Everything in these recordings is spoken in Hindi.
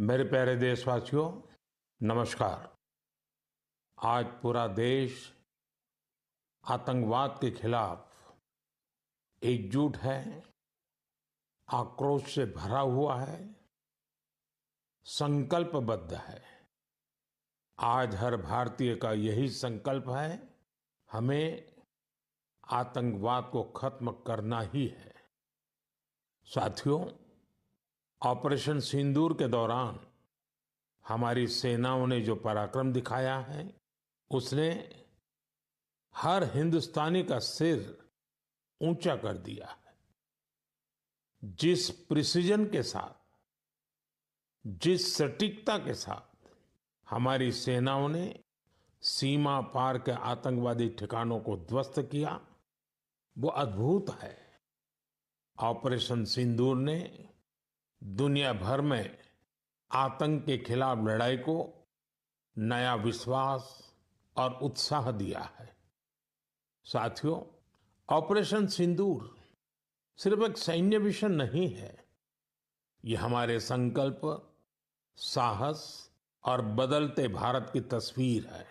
मेरे प्यारे देशवासियों, नमस्कार। आज पूरा देश आतंकवाद के खिलाफ एकजुट है, आक्रोश से भरा हुआ है, संकल्पबद्ध है। आज हर भारतीय का यही संकल्प है, हमें आतंकवाद को खत्म करना ही है। साथियों, ऑपरेशन सिंदूर के दौरान हमारी सेनाओं ने जो पराक्रम दिखाया है, उसने हर हिंदुस्तानी का सिर ऊंचा कर दिया है। जिस प्रिसिजन के साथ, जिस सटीकता के साथ हमारी सेनाओं ने सीमा पार के आतंकवादी ठिकानों को ध्वस्त किया, वो अद्भुत है। ऑपरेशन सिंदूर ने दुनिया भर में आतंक के खिलाफ लड़ाई को नया विश्वास और उत्साह दिया है। साथियों, ऑपरेशन सिंदूर सिर्फ एक सैन्य मिशन नहीं है, ये हमारे संकल्प, साहस और बदलते भारत की तस्वीर है।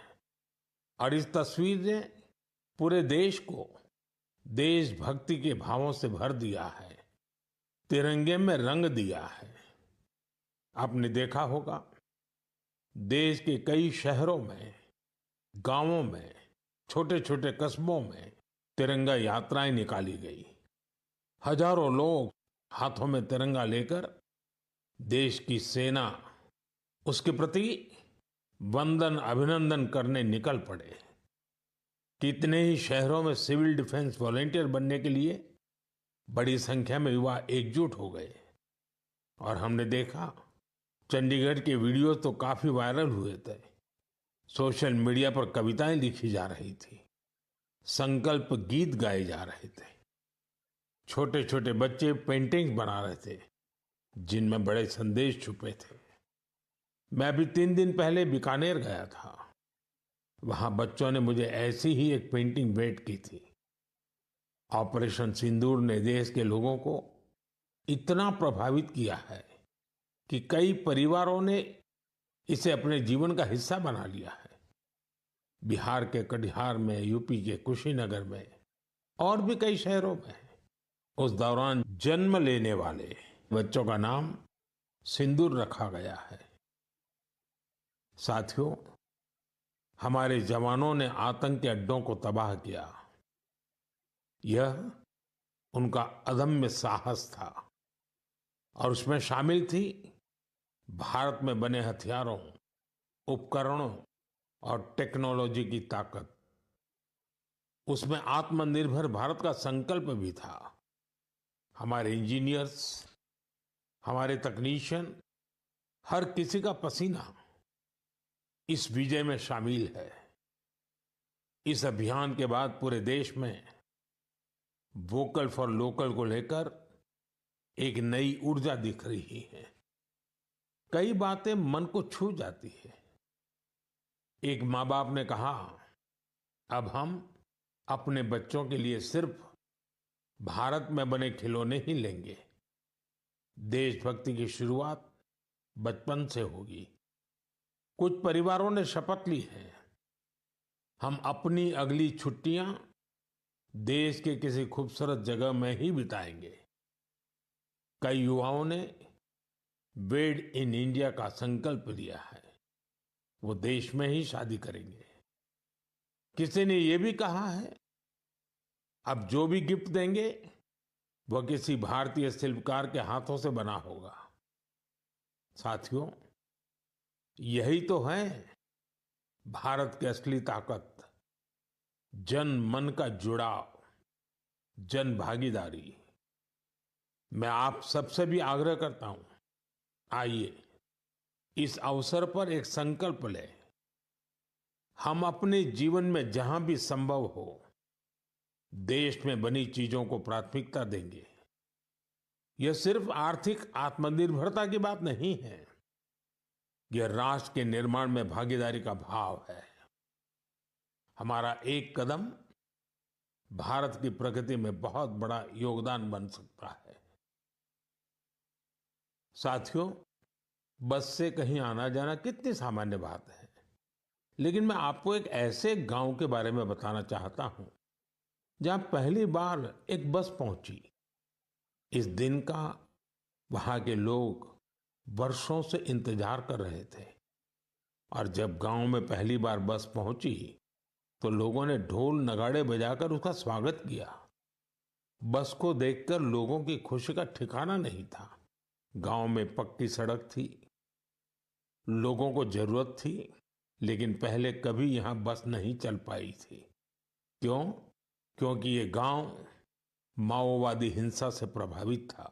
और इस तस्वीर ने पूरे देश को देशभक्ति के भावों से भर दिया है, तिरंगे में रंग दिया है। आपने देखा होगा, देश के कई शहरों में, गांवों में, छोटे छोटे कस्बों में तिरंगा यात्राएं निकाली गई। हजारों लोग हाथों में तिरंगा लेकर देश की सेना, उसके प्रति वंदन अभिनंदन करने निकल पड़े। कितने ही शहरों में सिविल डिफेंस वॉलंटियर बनने के लिए बड़ी संख्या में युवा एकजुट हो गए। और हमने देखा, चंडीगढ़ के वीडियो तो काफी वायरल हुए थे। सोशल मीडिया पर कविताएं लिखी जा रही थी, संकल्प गीत गाए जा रहे थे, छोटे छोटे बच्चे पेंटिंग्स बना रहे थे जिनमें बड़े संदेश छुपे थे। मैं अभी 3 दिन पहले बीकानेर गया था। वहां बच्चों ने मुझे ऐसी ही एक पेंटिंग भेंट की थी। ऑपरेशन सिंदूर ने देश के लोगों को इतना प्रभावित किया है कि कई परिवारों ने इसे अपने जीवन का हिस्सा बना लिया है। बिहार के कटिहार में, यूपी के कुशीनगर में और भी कई शहरों में उस दौरान जन्म लेने वाले बच्चों का नाम सिंदूर रखा गया है। साथियों, हमारे जवानों ने आतंक के अड्डों को तबाह किया। यह उनका अदम्य साहस था और उसमें शामिल थी भारत में बने हथियारों, उपकरणों और टेक्नोलॉजी की ताकत। उसमें आत्मनिर्भर भारत का संकल्प भी था। हमारे इंजीनियर्स, हमारे तकनीशियन, हर किसी का पसीना इस विजय में शामिल है। इस अभियान के बाद पूरे देश में वोकल फॉर लोकल को लेकर एक नई ऊर्जा दिख रही है। कई बातें मन को छू जाती है। एक माँ बाप ने कहा, अब हम अपने बच्चों के लिए सिर्फ भारत में बने खिलौने ही लेंगे। देशभक्ति की शुरुआत बचपन से होगी। कुछ परिवारों ने शपथ ली है, हम अपनी अगली छुट्टियां देश के किसी खूबसूरत जगह में ही बिताएंगे। कई युवाओं ने मेड इन इंडिया का संकल्प लिया है, वो देश में ही शादी करेंगे। किसी ने ये भी कहा है, अब जो भी गिफ्ट देंगे वह किसी भारतीय शिल्पकार के हाथों से बना होगा। साथियों, यही तो है भारत की असली ताकत, जन मन का जुड़ाव, जन भागीदारी। मैं आप सबसे भी आग्रह करता हूं, आइए इस अवसर पर एक संकल्प लें। हम अपने जीवन में जहां भी संभव हो देश में बनी चीजों को प्राथमिकता देंगे। यह सिर्फ आर्थिक आत्मनिर्भरता की बात नहीं है, यह राष्ट्र के निर्माण में भागीदारी का भाव है। हमारा एक कदम भारत की प्रगति में बहुत बड़ा योगदान बन सकता है। साथियों, बस से कहीं आना जाना कितनी सामान्य बात है। लेकिन मैं आपको एक ऐसे गांव के बारे में बताना चाहता हूं जहां पहली बार एक बस पहुंची। इस दिन का वहां के लोग वर्षों से इंतजार कर रहे थे, और जब गांव में पहली बार बस पहुंची तो लोगों ने ढोल नगाड़े बजाकर उसका स्वागत किया। बस को देखकर लोगों की खुशी का ठिकाना नहीं था। गांव में पक्की सड़क थी, लोगों को जरूरत थी, लेकिन पहले कभी यहां बस नहीं चल पाई थी। क्यों? क्योंकि ये गांव माओवादी हिंसा से प्रभावित था।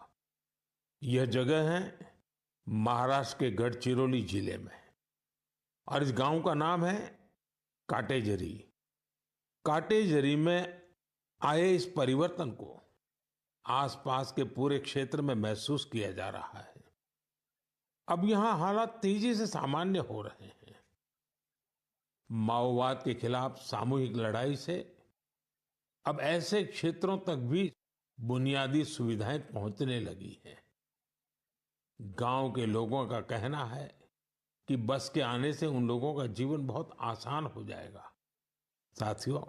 यह जगह है महाराष्ट्र के गढ़चिरौली जिले में, और इस गांव का नाम है काटेजरी। काटेजरी में आए इस परिवर्तन को आसपास के पूरे क्षेत्र में महसूस किया जा रहा है। अब यहां हालात तेजी से सामान्य हो रहे हैं। माओवाद के खिलाफ सामूहिक लड़ाई से अब ऐसे क्षेत्रों तक भी बुनियादी सुविधाएं पहुंचने लगी हैं। गांव के लोगों का कहना है कि बस के आने से उन लोगों का जीवन बहुत आसान हो जाएगा। साथियों,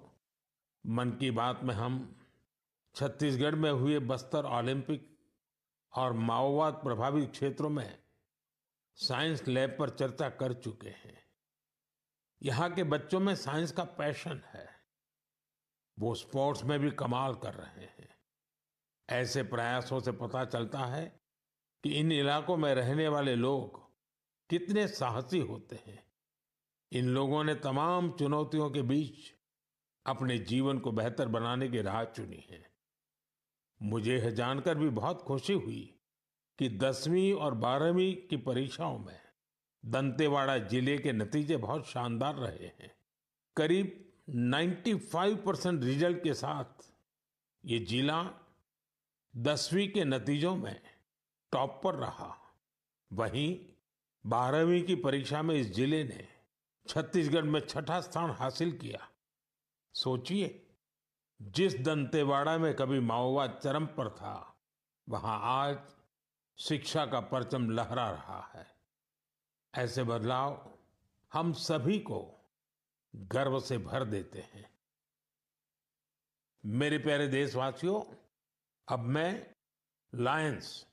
मन की बात में हम छत्तीसगढ़ में हुए बस्तर ओलंपिक और माओवाद प्रभावित क्षेत्रों में साइंस लैब पर चर्चा कर चुके हैं। यहाँ के बच्चों में साइंस का पैशन है, वो स्पोर्ट्स में भी कमाल कर रहे हैं। ऐसे प्रयासों से पता चलता है कि इन इलाकों में रहने वाले लोग कितने साहसी होते हैं। इन लोगों ने तमाम चुनौतियों के बीच अपने जीवन को बेहतर बनाने की राह चुनी है। मुझे यह जानकर भी बहुत खुशी हुई कि 10वीं और 12वीं की परीक्षाओं में दंतेवाड़ा जिले के नतीजे बहुत शानदार रहे हैं। करीब 95% रिजल्ट के साथ ये जिला 10वीं के नतीजों में टॉप पर रहा। वहीं 12वीं की परीक्षा में इस जिले ने छत्तीसगढ़ में छठा स्थान हासिल किया। सोचिए, जिस दंतेवाड़ा में कभी माओवाद चरम पर था, वहां आज शिक्षा का परचम लहरा रहा है। ऐसे बदलाव हम सभी को गर्व से भर देते हैं। मेरे प्यारे देशवासियों, अब मैं लायंस,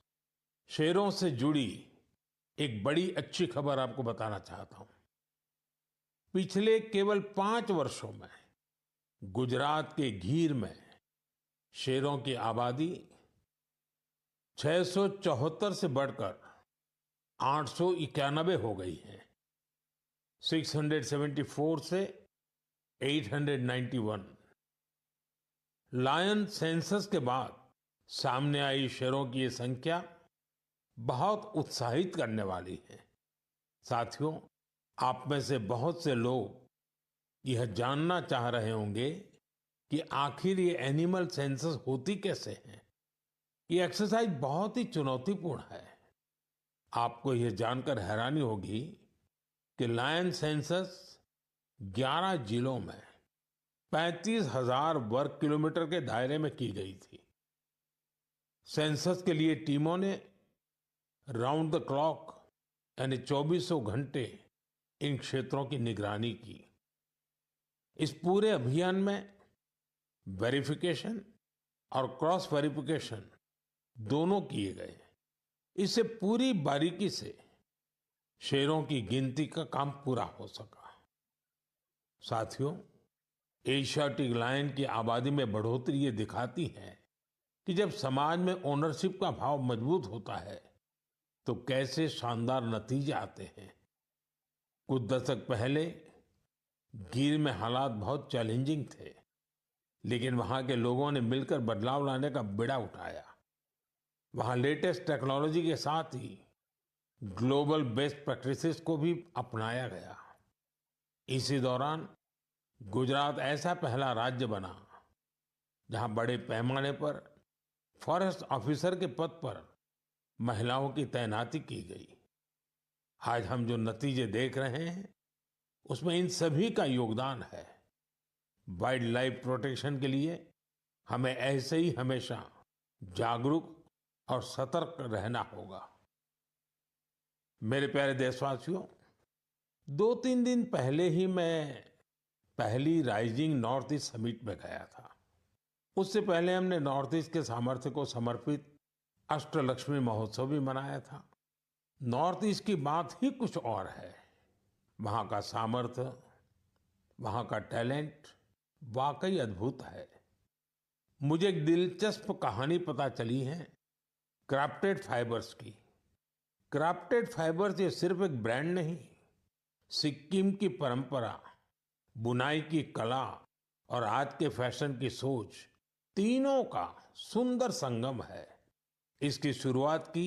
शेरों से जुड़ी एक बड़ी अच्छी खबर आपको बताना चाहता हूं। पिछले केवल 5 वर्षों में गुजरात के गीर में शेरों की आबादी 674 से बढ़कर 891 हो गई है। 674 से 891। लायन सेंसस के बाद सामने आई शेरों की ये संख्या बहुत उत्साहित करने वाली है। साथियों, आप में से बहुत से लोग यह जानना चाह रहे होंगे कि आखिर ये एनिमल सेंसस होती कैसे है। ये एक्सरसाइज बहुत ही चुनौतीपूर्ण है। आपको यह जानकर हैरानी होगी कि लायन सेंसस 11 जिलों में 35,000 वर्ग किलोमीटर के दायरे में की गई थी। सेंसस के लिए टीमों ने राउंड द क्लॉक यानी 2400 घंटे इन क्षेत्रों की निगरानी की। इस पूरे अभियान में वेरिफिकेशन और क्रॉस वेरिफिकेशन दोनों किए गए। इससे पूरी बारीकी से शेरों की गिनती का काम पूरा हो सका। साथियों, एशियाटिक लायन की आबादी में बढ़ोतरी ये दिखाती है कि जब समाज में ओनरशिप का भाव मजबूत होता है तो कैसे शानदार नतीजे आते हैं। कुछ दशक पहले गीर में हालात बहुत चैलेंजिंग थे, लेकिन वहां के लोगों ने मिलकर बदलाव लाने का बीड़ा उठाया। वहां लेटेस्ट टेक्नोलॉजी के साथ ही ग्लोबल बेस्ट प्रैक्टिसेस को भी अपनाया गया। इसी दौरान गुजरात ऐसा पहला राज्य बना जहां बड़े पैमाने पर फॉरेस्ट ऑफिसर के पद पर महिलाओं की तैनाती की गई। आज हम जो नतीजे देख रहे हैं उसमें इन सभी का योगदान है। वाइल्ड लाइफ प्रोटेक्शन के लिए हमें ऐसे ही हमेशा जागरूक और सतर्क रहना होगा। मेरे प्यारे देशवासियों, 2-3 दिन पहले ही मैं पहली राइजिंग नॉर्थ ईस्ट समिट में गया था। उससे पहले हमने नॉर्थ ईस्ट के सामर्थ्य को समर्पित अष्टलक्ष्मी महोत्सव भी मनाया था। नॉर्थ ईस्ट की बात ही कुछ और है। वहाँ का सामर्थ्य, वहाँ का टैलेंट वाकई अद्भुत है। मुझे एक दिलचस्प कहानी पता चली है क्राफ्टेड फाइबर्स की। क्राफ्टेड फाइबर्स ये सिर्फ एक ब्रांड नहीं, सिक्किम की परंपरा, बुनाई की कला और आज के फैशन की सोच, तीनों का सुंदर संगम है। इसकी शुरुआत की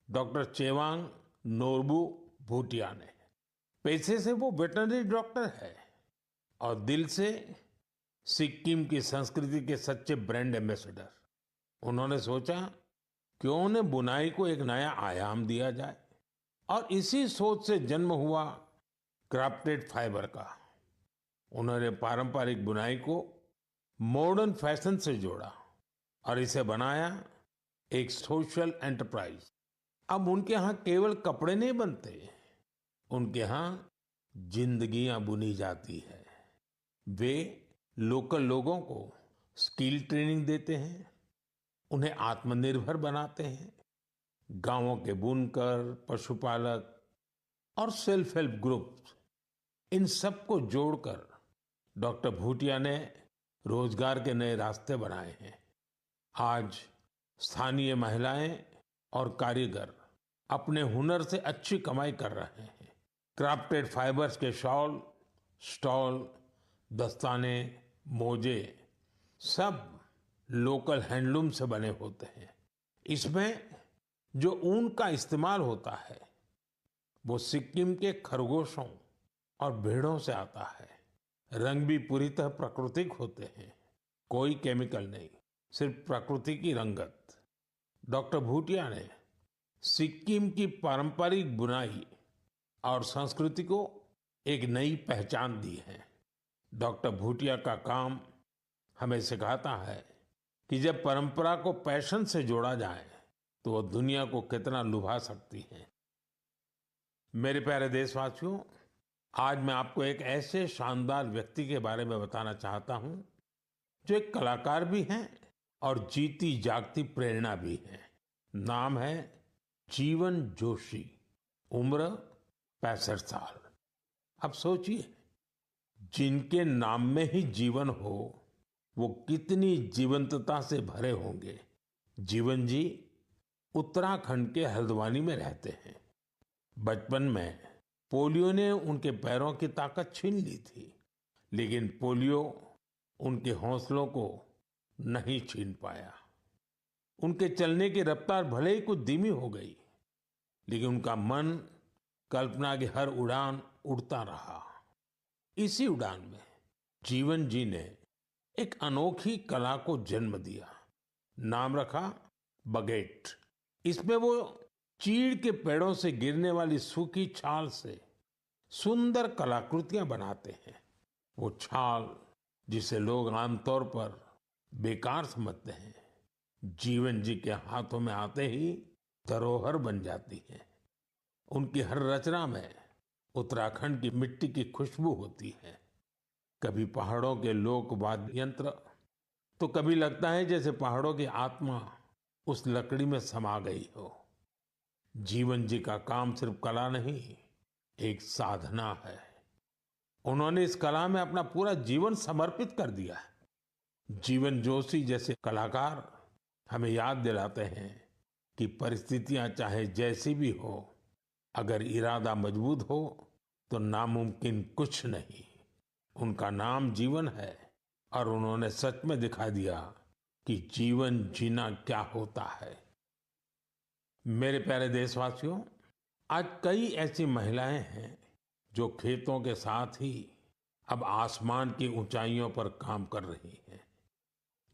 डॉक्टर चेवांग नोरबू भूटिया ने। पैसे से वो वेटरनरी डॉक्टर है और दिल से सिक्किम की संस्कृति के सच्चे ब्रांड एम्बेसडर। उन्होंने सोचा क्यों न बुनाई को एक नया आयाम दिया जाए और इसी सोच से जन्म हुआ क्राफ्टेड फाइबर का। उन्होंने पारंपरिक बुनाई को मॉडर्न फैशन से जोड़ा और इसे बनाया एक सोशल एंटरप्राइज। अब उनके यहाँ केवल कपड़े नहीं बनते, उनके यहाँ जिंदगियां बुनी जाती है। वे लोकल लोगों को स्किल ट्रेनिंग देते हैं, उन्हें आत्मनिर्भर बनाते हैं। गांवों के बुनकर, पशुपालक और सेल्फ हेल्प ग्रुप, इन सबको जोड़कर डॉक्टर भूटिया ने रोजगार के नए रास्ते बनाए हैं। आज स्थानीय महिलाएं और कारीगर अपने हुनर से अच्छी कमाई कर रहे हैं। क्राफ्टेड फाइबर्स के शॉल, स्टॉल, दस्ताने, मोजे सब लोकल हैंडलूम से बने होते हैं। इसमें जो ऊन का इस्तेमाल होता है वो सिक्किम के खरगोशों और भेड़ों से आता है। रंग भी पूरी तरह प्राकृतिक होते हैं, कोई केमिकल नहीं, सिर्फ प्रकृति की रंगत। डॉक्टर भूटिया ने सिक्किम की पारंपरिक बुनाई और संस्कृति को एक नई पहचान दी है। डॉक्टर भूटिया का काम हमें सिखाता है कि जब परंपरा को पैशन से जोड़ा जाए तो वो दुनिया को कितना लुभा सकती है। मेरे प्यारे देशवासियों, आज मैं आपको एक ऐसे शानदार व्यक्ति के बारे में बताना चाहता हूं जो एक कलाकार भी हैं और जीती जागती प्रेरणा भी है। नाम है जीवन जोशी। उम्र 65 साल। अब सोचिए, जिनके नाम में ही जीवन हो वो कितनी जीवंतता से भरे होंगे। जीवन जी उत्तराखंड के हल्द्वानी में रहते हैं। बचपन में पोलियो ने उनके पैरों की ताकत छीन ली थी, लेकिन पोलियो उनके हौसलों को नहीं छीन पाया। उनके चलने की रफ्तार भले ही कुछ धीमी हो गई, लेकिन उनका मन कल्पना की हर उड़ान उड़ता रहा। इसी उड़ान में जीवन जी ने एक अनोखी कला को जन्म दिया। नाम रखा बगेट। इसमें वो चीड़ के पेड़ों से गिरने वाली सूखी छाल से सुंदर कलाकृतियां बनाते हैं। वो छाल जिसे लोग आमतौर पर बेकार समझते हैं, जीवन जी के हाथों में आते ही धरोहर बन जाती है। उनकी हर रचना में उत्तराखंड की मिट्टी की खुशबू होती है। कभी पहाड़ों के लोक वाद्य यंत्र, तो कभी लगता है जैसे पहाड़ों की आत्मा उस लकड़ी में समा गई हो। जीवन जी का काम सिर्फ कला नहीं, एक साधना है। उन्होंने इस कला में अपना पूरा जीवन समर्पित कर दिया है। जीवन जोशी जैसे कलाकार हमें याद दिलाते हैं कि परिस्थितियां चाहे जैसी भी हो, अगर इरादा मजबूत हो तो नामुमकिन कुछ नहीं। उनका नाम जीवन है और उन्होंने सच में दिखा दिया कि जीवन जीना क्या होता है। मेरे प्यारे देशवासियों, आज कई ऐसी महिलाएं हैं जो खेतों के साथ ही अब आसमान की ऊंचाइयों पर काम कर रही हैं।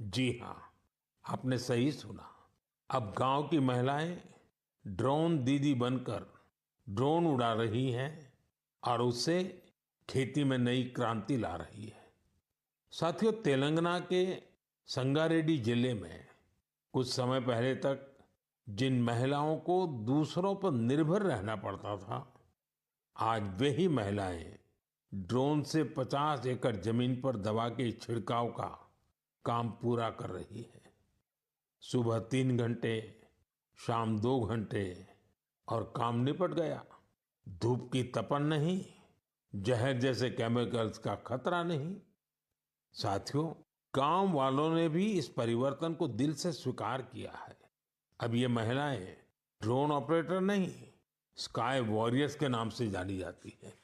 जी हाँ, आपने सही सुना। अब गांव की महिलाएं ड्रोन दीदी बनकर ड्रोन उड़ा रही हैं और उससे खेती में नई क्रांति ला रही है। साथियों, तेलंगाना के संगारेड्डी जिले में कुछ समय पहले तक जिन महिलाओं को दूसरों पर निर्भर रहना पड़ता था, आज वही महिलाएं ड्रोन से 50 एकड़ जमीन पर दवा के छिड़काव का काम पूरा कर रही है। सुबह 3 घंटे, शाम 2 घंटे और काम निपट गया। धूप की तपन नहीं, जहर जैसे केमिकल्स का खतरा नहीं। साथियों, गांव वालों ने भी इस परिवर्तन को दिल से स्वीकार किया है। अब ये महिलाएं ड्रोन ऑपरेटर नहीं, स्काई वॉरियर्स के नाम से जानी जाती है।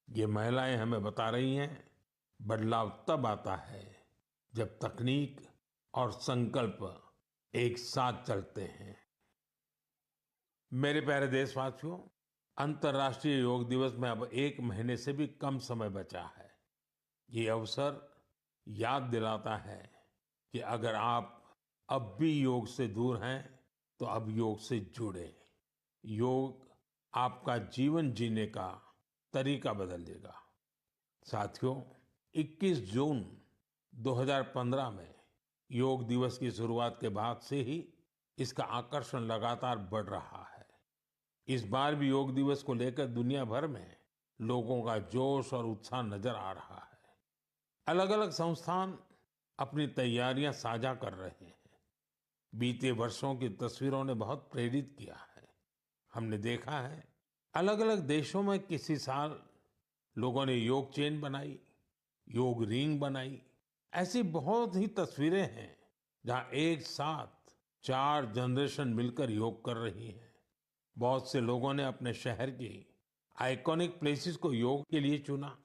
ये महिलाएं हमें बता रही हैं, बदलाव तब आता है जब तकनीक और संकल्प एक साथ चलते हैं। मेरे प्यारे देशवासियों, अंतर्राष्ट्रीय योग दिवस में अब 1 महीने से भी कम समय बचा है। ये अवसर याद दिलाता है कि अगर आप अब भी योग से दूर हैं, तो अब योग से जुड़े। योग आपका जीवन जीने का तरीका बदल देगा। साथियों, 21 जून 2015 में योग दिवस की शुरुआत के बाद से ही इसका आकर्षण लगातार बढ़ रहा है। इस बार भी योग दिवस को लेकर दुनिया भर में लोगों का जोश और उत्साह नजर आ रहा है। अलग अलग संस्थान अपनी तैयारियां साझा कर रहे हैं। बीते वर्षों की तस्वीरों ने बहुत प्रेरित किया है। हमने देखा है, अलग अलग देशों में किसी साल लोगों ने योग चेन बनाई, योग रिंग बनाई। ऐसी बहुत ही तस्वीरें हैं जहां एक साथ 4 जनरेशन मिलकर योग कर रही हैं। बहुत से लोगों ने अपने शहर की आइकॉनिक प्लेसेस को योग के लिए चुना।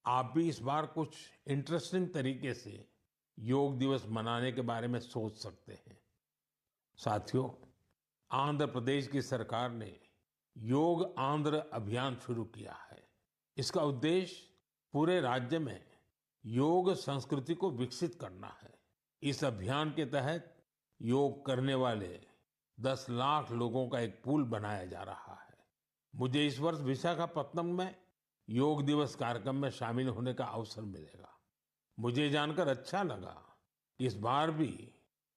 आप भी इस बार कुछ इंटरेस्टिंग तरीके से योग दिवस मनाने के बारे में सोच सकते हैं। साथियों, आंध्र प्रदेश की सरकार ने योग आंध्र अभियान शुरू किया है। इसका उद्देश्य पूरे राज्य में योग संस्कृति को विकसित करना है। इस अभियान के तहत योग करने वाले 10 लाख लोगों का एक पूल बनाया जा रहा है। मुझे इस वर्ष विशाखापत्तनम में योग दिवस कार्यक्रम में शामिल होने का अवसर मिलेगा। मुझे जानकर अच्छा लगा कि इस बार भी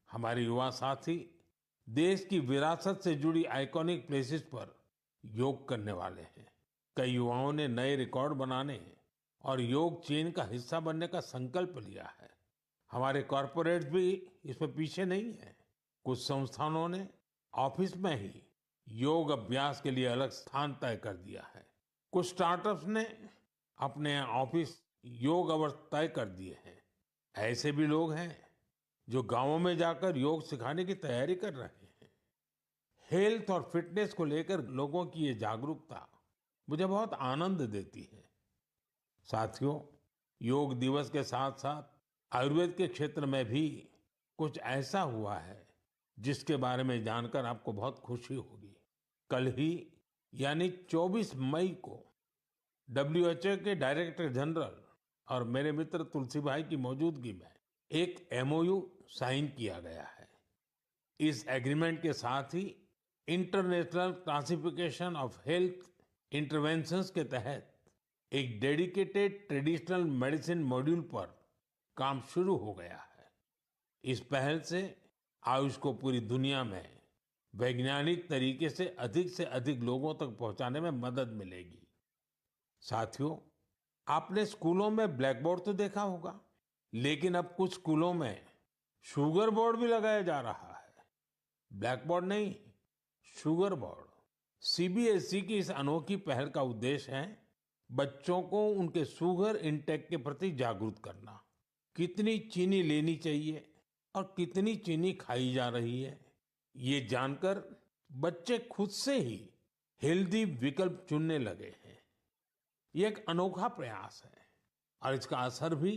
हमारे युवा साथी देश की विरासत से जुड़ी आइकॉनिक प्लेसेस पर योग करने वाले हैं। कई युवाओं ने नए रिकॉर्ड बनाने और योग चेन का हिस्सा बनने का संकल्प लिया है। हमारे कॉरपोरेट्स भी इसमें पीछे नहीं है। कुछ संस्थानों ने ऑफिस में ही योग अभ्यास के लिए अलग स्थान तय कर दिया है। कुछ स्टार्टअप्स ने अपने ऑफिस योग अवर्स तय कर दिए हैं। ऐसे भी लोग हैं जो गांवों में जाकर योग सिखाने की तैयारी कर रहे हैं। हेल्थ और फिटनेस को लेकर लोगों की ये जागरूकता मुझे बहुत आनंद देती है। साथियों, योग दिवस के साथ साथ आयुर्वेद के क्षेत्र में भी कुछ ऐसा हुआ है जिसके बारे में जानकर आपको बहुत खुशी होगी। कल ही यानी 24 मई को WHO के डायरेक्टर जनरल और मेरे मित्र तुलसी भाई की मौजूदगी में एक MOU साइन किया गया है। इस एग्रीमेंट के साथ ही international classification of health interventions के तहत एक डेडिकेटेड ट्रेडिशनल मेडिसिन मॉड्यूल पर काम शुरू हो गया है। इस पहल से आयुष को पूरी दुनिया में वैज्ञानिक तरीके से अधिक लोगों तक पहुंचाने में मदद मिलेगी। साथियों, आपने स्कूलों में ब्लैक बोर्ड तो देखा होगा, लेकिन अब कुछ स्कूलों में शुगर बोर्ड भी लगाया जा रहा है। ब्लैक बोर्ड नहीं, शुगर बोर्ड। CBSE की इस अनोखी पहल का उद्देश्य है बच्चों को उनके शुगर इंटेक के प्रति जागरूक करना। कितनी चीनी लेनी चाहिए और कितनी चीनी खाई जा रही है, ये जानकर बच्चे खुद से ही हेल्दी विकल्प चुनने लगे हैं। ये एक अनोखा प्रयास है और इसका असर भी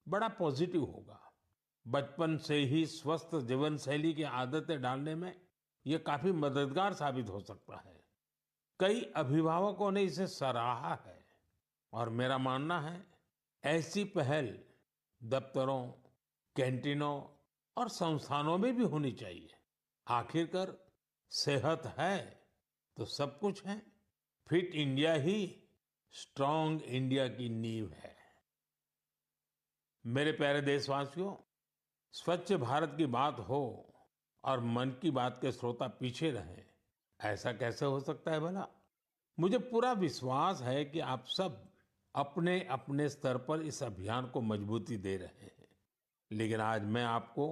बड़ा पॉजिटिव होगा। बचपन से ही स्वस्थ जीवन शैली की आदतें डालने में ये काफी मददगार साबित हो सकता है। कई अभिभावकों ने इसे सराहा है और मेरा मानना है ऐसी पहल दफ्तरों, कैंटीनों और संस्थानों में भी होनी चाहिए। आखिरकार सेहत है तो सब कुछ है। फिट इंडिया ही स्ट्रांग इंडिया की नींव है। मेरे प्यारे देशवासियों, स्वच्छ भारत की बात हो और मन की बात के श्रोता पीछे रहें, ऐसा कैसे हो सकता है भला? मुझे पूरा विश्वास है कि आप सब अपने अपने स्तर पर इस अभियान को मजबूती दे रहे हैं। लेकिन आज मैं आपको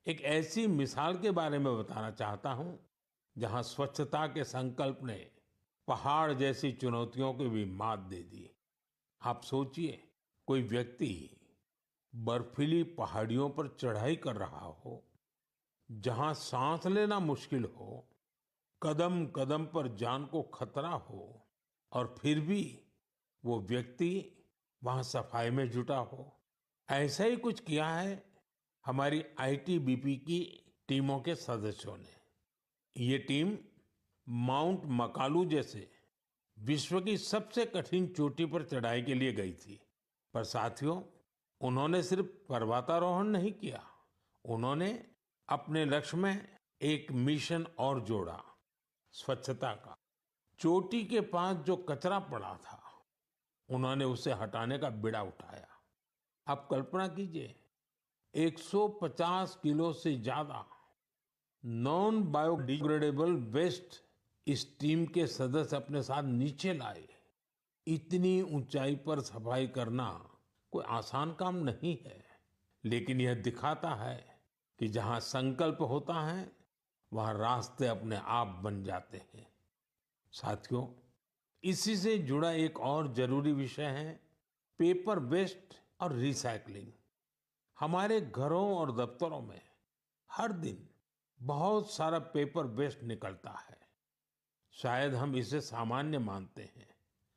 एक ऐसी मिसाल के बारे में बताना चाहता हूं जहां स्वच्छता के संकल्प ने पहाड़ जैसी चुनौतियों की भी मात दे दी। आप सोचिए, कोई व्यक्ति बर्फीली पहाड़ियों पर चढ़ाई कर रहा हो, जहां सांस लेना मुश्किल हो, कदम कदम पर जान को खतरा हो, और फिर भी वो व्यक्ति वहां सफाई में जुटा हो। ऐसा ही कुछ किया है हमारी आईटीबीपी की टीमों के सदस्यों ने। ये टीम माउंट मकालू जैसे विश्व की सबसे कठिन चोटी पर चढ़ाई के लिए गई थी। पर साथियों, उन्होंने सिर्फ पर्वतारोहण नहीं किया, उन्होंने अपने लक्ष्य में एक मिशन और जोड़ा, स्वच्छता का। चोटी के पास जो कचरा पड़ा था, उन्होंने उसे हटाने का बीड़ा उठाया। आप कल्पना कीजिए, 150 किलो से ज्यादा नॉन बायोडिग्रेडेबल वेस्ट इस टीम के सदस्य अपने साथ नीचे लाए। इतनी ऊंचाई पर सफाई करना कोई आसान काम नहीं है, लेकिन यह दिखाता है कि जहां संकल्प होता है, वहां रास्ते अपने आप बन जाते हैं। साथियों, इसी से जुड़ा एक और जरूरी विषय है पेपर वेस्ट और रिसाइकलिंग। हमारे घरों और दफ्तरों में हर दिन बहुत सारा पेपर वेस्ट निकलता है। शायद हम इसे सामान्य मानते हैं,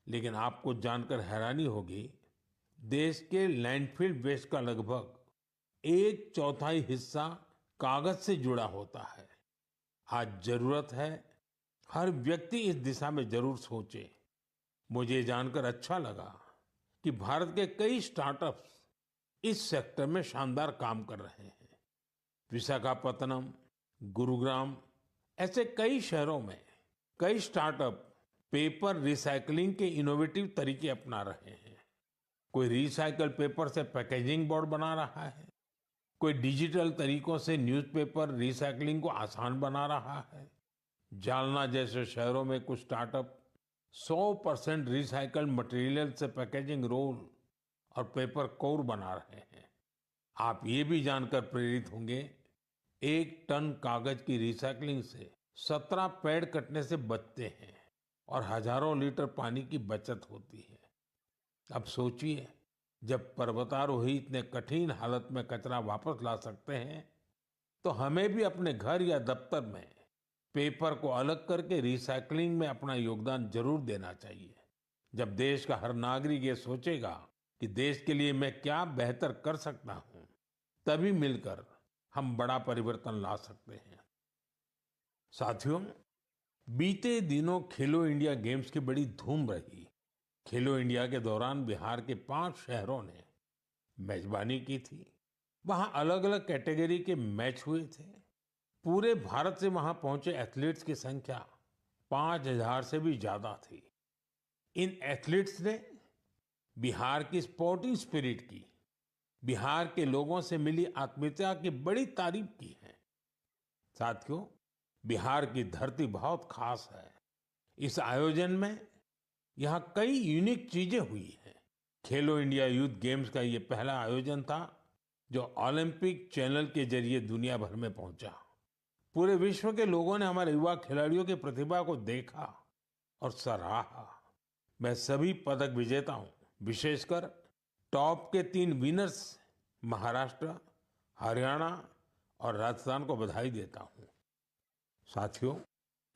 लेकिन आपको जानकर हैरानी होगी, देश के लैंडफिल वेस्ट का लगभग 1/4 हिस्सा कागज से जुड़ा होता है। आज जरूरत है हर व्यक्ति इस दिशा में जरूर सोचे। मुझे जानकर अच्छा लगा कि भारत के कई स्टार्टअप्स इस सेक्टर में शानदार काम कर रहे हैं। विशाखापत्तनम, गुरुग्राम, ऐसे कई शहरों में कई स्टार्टअप पेपर रिसाइकलिंग के इनोवेटिव तरीके अपना रहे हैं। कोई रिसाइकल पेपर से पैकेजिंग बोर्ड बना रहा है, कोई डिजिटल तरीकों से न्यूज़पेपर रिसाइकलिंग को आसान बना रहा है। जालना जैसे शहरों में कुछ स्टार्टअप 100% रिसाइकल्ड मटेरियल से पैकेजिंग रोल और पेपर कोर बना रहे हैं। आप ये भी जानकर प्रेरित होंगे, 1 टन कागज की रिसाइकलिंग से 17 पेड़ कटने से बचते हैं और हजारों लीटर पानी की बचत होती है। अब सोचिए, जब पर्वतारोही इतने कठिन हालत में कचरा वापस ला सकते हैं, तो हमें भी अपने घर या दफ्तर में पेपर को अलग करके रिसाइकलिंग में अपना योगदान जरूर देना चाहिए। जब देश का हर नागरिक ये सोचेगा कि देश के लिए मैं क्या बेहतर कर सकता हूं, तभी मिलकर हम बड़ा परिवर्तन ला सकते हैं। साथियों, बीते दिनों खेलो इंडिया गेम्स की बड़ी धूम रही। खेलो इंडिया के दौरान बिहार के 5 शहरों ने मेजबानी की थी। वहां अलग अलग कैटेगरी के मैच हुए थे। पूरे भारत से वहां पहुंचे एथलीट्स की संख्या 5,000 से भी ज्यादा थी। इन एथलीट्स ने बिहार की स्पोर्टिंग स्पिरिट की, बिहार के लोगों से मिली आत्मीयता की बड़ी तारीफ की है। साथियों, बिहार की धरती बहुत खास है। इस आयोजन में यहाँ कई यूनिक चीजें हुई हैं। खेलो इंडिया यूथ गेम्स का ये पहला आयोजन था जो ओलंपिक चैनल के जरिए दुनिया भर में पहुंचा। पूरे विश्व के लोगों ने हमारे युवा खिलाड़ियों की प्रतिभा को देखा और सराहा। मैं सभी पदक विजेताओं, विशेषकर टॉप के 3 विनर्स महाराष्ट्र, हरियाणा और राजस्थान को बधाई देता हूं। साथियों,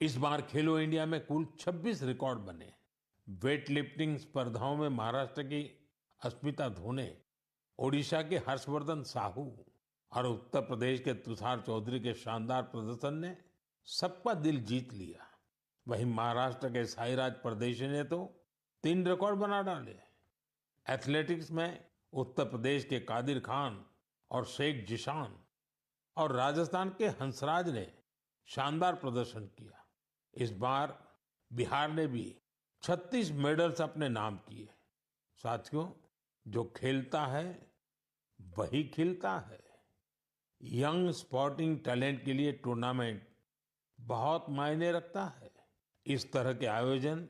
इस बार खेलो इंडिया में कुल 26 रिकॉर्ड बने। वेट लिफ्टिंग स्पर्धाओं में महाराष्ट्र की अस्मिता धोने, ओडिशा के हर्षवर्धन साहू और उत्तर प्रदेश के तुषार चौधरी के शानदार प्रदर्शन ने सबका दिल जीत लिया। वहीं महाराष्ट्र के साईराज परदेशी ने तो 3 रिकॉर्ड बना डाले। एथलेटिक्स में उत्तर प्रदेश के कादिर खान और शेख जिशान और राजस्थान के हंसराज ने शानदार प्रदर्शन किया। इस बार बिहार ने भी 36 मेडल्स अपने नाम किए। साथियों, जो खेलता है वही खिलता है। यंग स्पोर्टिंग टैलेंट के लिए टूर्नामेंट बहुत मायने रखता है। इस तरह के आयोजन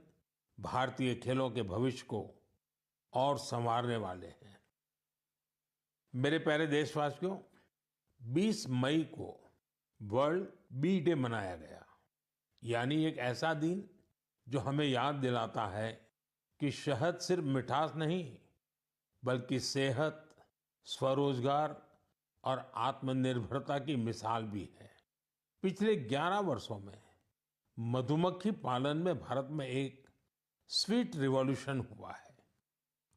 भारतीय खेलों के भविष्य को और संवारने वाले हैं। मेरे प्यारे देशवासियों, 20 मई को वर्ल्ड बी डे मनाया गया। यानी एक ऐसा दिन जो हमें याद दिलाता है कि शहद सिर्फ मिठास नहीं, बल्कि सेहत, स्वरोजगार और आत्मनिर्भरता की मिसाल भी है। पिछले 11 वर्षों में मधुमक्खी पालन में भारत में एक स्वीट रिवॉल्यूशन हुआ है।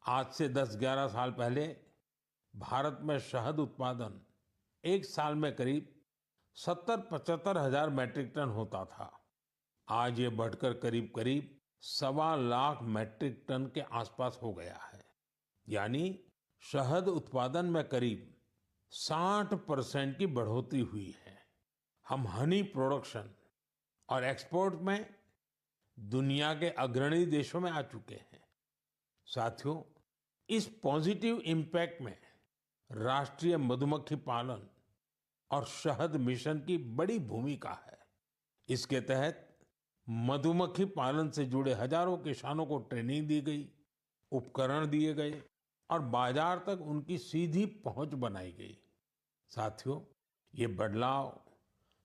आज से 10-11 साल पहले भारत में शहद उत्पादन एक साल में करीब 70-75 हजार मैट्रिक टन होता था। आज ये बढ़कर करीब करीब 1.25 मैट्रिक टन के आसपास हो गया है। यानी शहद उत्पादन में करीब 60% की बढ़ोतरी हुई है। हम हनी प्रोडक्शन और एक्सपोर्ट में दुनिया के अग्रणी देशों में आ चुके हैं। साथियों, इस पॉजिटिव इम्पैक्ट में राष्ट्रीय मधुमक्खी पालन और शहद मिशन की बड़ी भूमिका है। इसके तहत मधुमक्खी पालन से जुड़े हजारों किसानों को ट्रेनिंग दी गई, उपकरण दिए गए और बाजार तक उनकी सीधी पहुंच बनाई गई। साथियों, ये बदलाव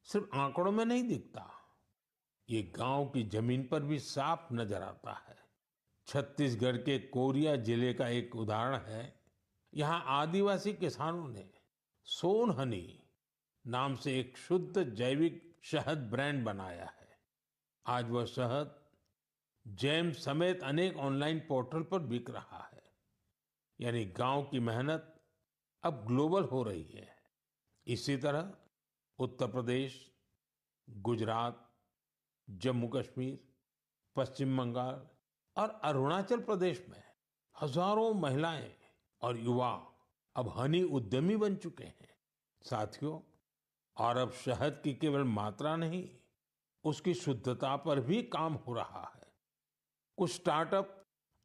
सिर्फ आंकड़ों में नहीं दिखता, ये गांव की जमीन पर भी साफ नजर आता है। छत्तीसगढ़ के कोरिया जिले का एक उदाहरण है। यहाँ आदिवासी किसानों ने सोन हनी नाम से एक शुद्ध जैविक शहद ब्रांड बनाया है। आज वह शहद जैम समेत अनेक ऑनलाइन पोर्टल पर बिक रहा है। यानी गांव की मेहनत अब ग्लोबल हो रही है। इसी तरह उत्तर प्रदेश, गुजरात, जम्मू कश्मीर, पश्चिम बंगाल और अरुणाचल प्रदेश में हजारों महिलाएं और युवा अब हनी उद्यमी बन चुके हैं। साथियों, और अब शहद की केवल मात्रा नहीं, उसकी शुद्धता पर भी काम हो रहा है। कुछ स्टार्टअप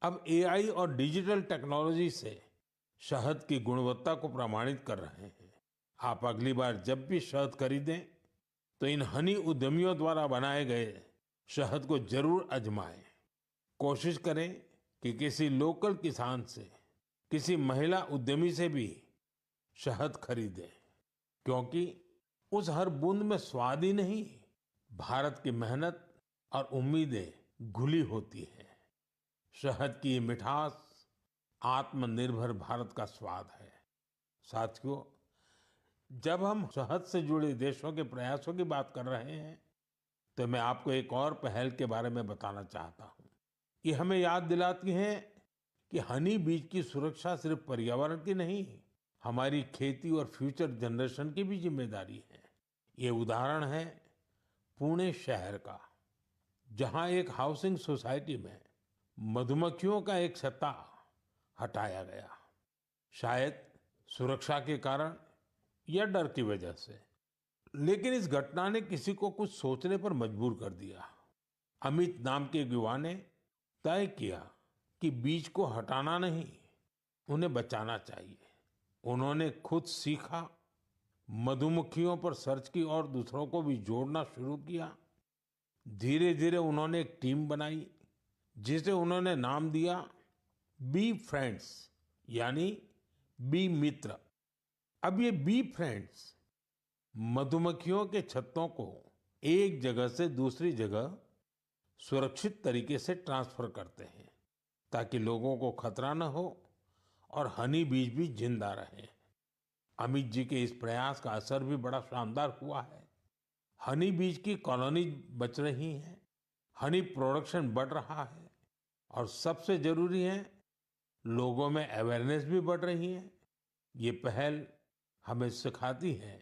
अब एआई और डिजिटल टेक्नोलॉजी से शहद की गुणवत्ता को प्रमाणित कर रहे हैं। आप अगली बार जब भी शहद खरीदें तो इन हनी उद्यमियों द्वारा बनाए गए शहद को जरूर आजमाएं। कोशिश करें कि किसी लोकल किसान से, किसी महिला उद्यमी से भी शहद खरीदें, क्योंकि उस हर बूंद में स्वाद ही नहीं, भारत की मेहनत और उम्मीदें घुली होती हैं। शहद की ये मिठास आत्मनिर्भर भारत का स्वाद है। साथियों, जब हम शहद से जुड़े देशों के प्रयासों की बात कर रहे हैं, तो मैं आपको एक और पहल के बारे में बताना चाहता हूँ। ये हमें याद दिलाती है कि हनी बीज की सुरक्षा सिर्फ पर्यावरण की नहीं, हमारी खेती और फ्यूचर जनरेशन की भी जिम्मेदारी है। ये उदाहरण है पुणे शहर का, जहां एक हाउसिंग सोसाइटी में मधुमक्खियों का एक छत्ता हटाया गया। शायद सुरक्षा के कारण या डर की वजह से, लेकिन इस घटना ने किसी को कुछ सोचने पर मजबूर कर दिया। अमित नाम के एक युवा ने तय किया कि बीज को हटाना नहीं, उन्हें बचाना चाहिए। उन्होंने खुद सीखा, मधुमक्खियों पर सर्च की और दूसरों को भी जोड़ना शुरू किया। धीरे धीरे उन्होंने एक टीम बनाई जिसे उन्होंने नाम दिया बी फ्रेंड्स, यानी बी मित्र। अब ये बी फ्रेंड्स मधुमक्खियों के छत्तों को एक जगह से दूसरी जगह सुरक्षित तरीके से ट्रांसफर करते हैं, ताकि लोगों को खतरा न हो और हनी बीज भी जिंदा रहे। अमित जी के इस प्रयास का असर भी बड़ा शानदार हुआ है। हनी बीज की कॉलोनी बच रही है, हनी प्रोडक्शन बढ़ रहा है और सबसे जरूरी है, लोगों में अवेयरनेस भी बढ़ रही है। ये पहल हमें सिखाती है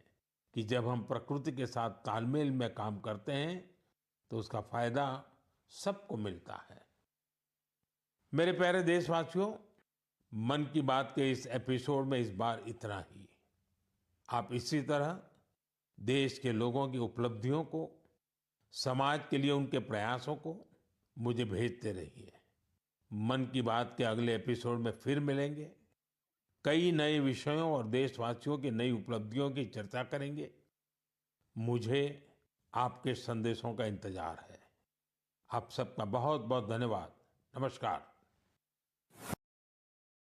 कि जब हम प्रकृति के साथ तालमेल में काम करते हैं तो उसका फायदा सबको मिलता है। मेरे प्यारे देशवासियों, मन की बात के इस एपिसोड में इस बार इतना ही। आप इसी तरह देश के लोगों की उपलब्धियों को, समाज के लिए उनके प्रयासों को मुझे भेजते रहिए। मन की बात के अगले एपिसोड में फिर मिलेंगे। कई नए विषयों और देशवासियों की नई उपलब्धियों की चर्चा करेंगे। मुझे आपके संदेशों का इंतजार है। आप सबका बहुत बहुत धन्यवाद। नमस्कार।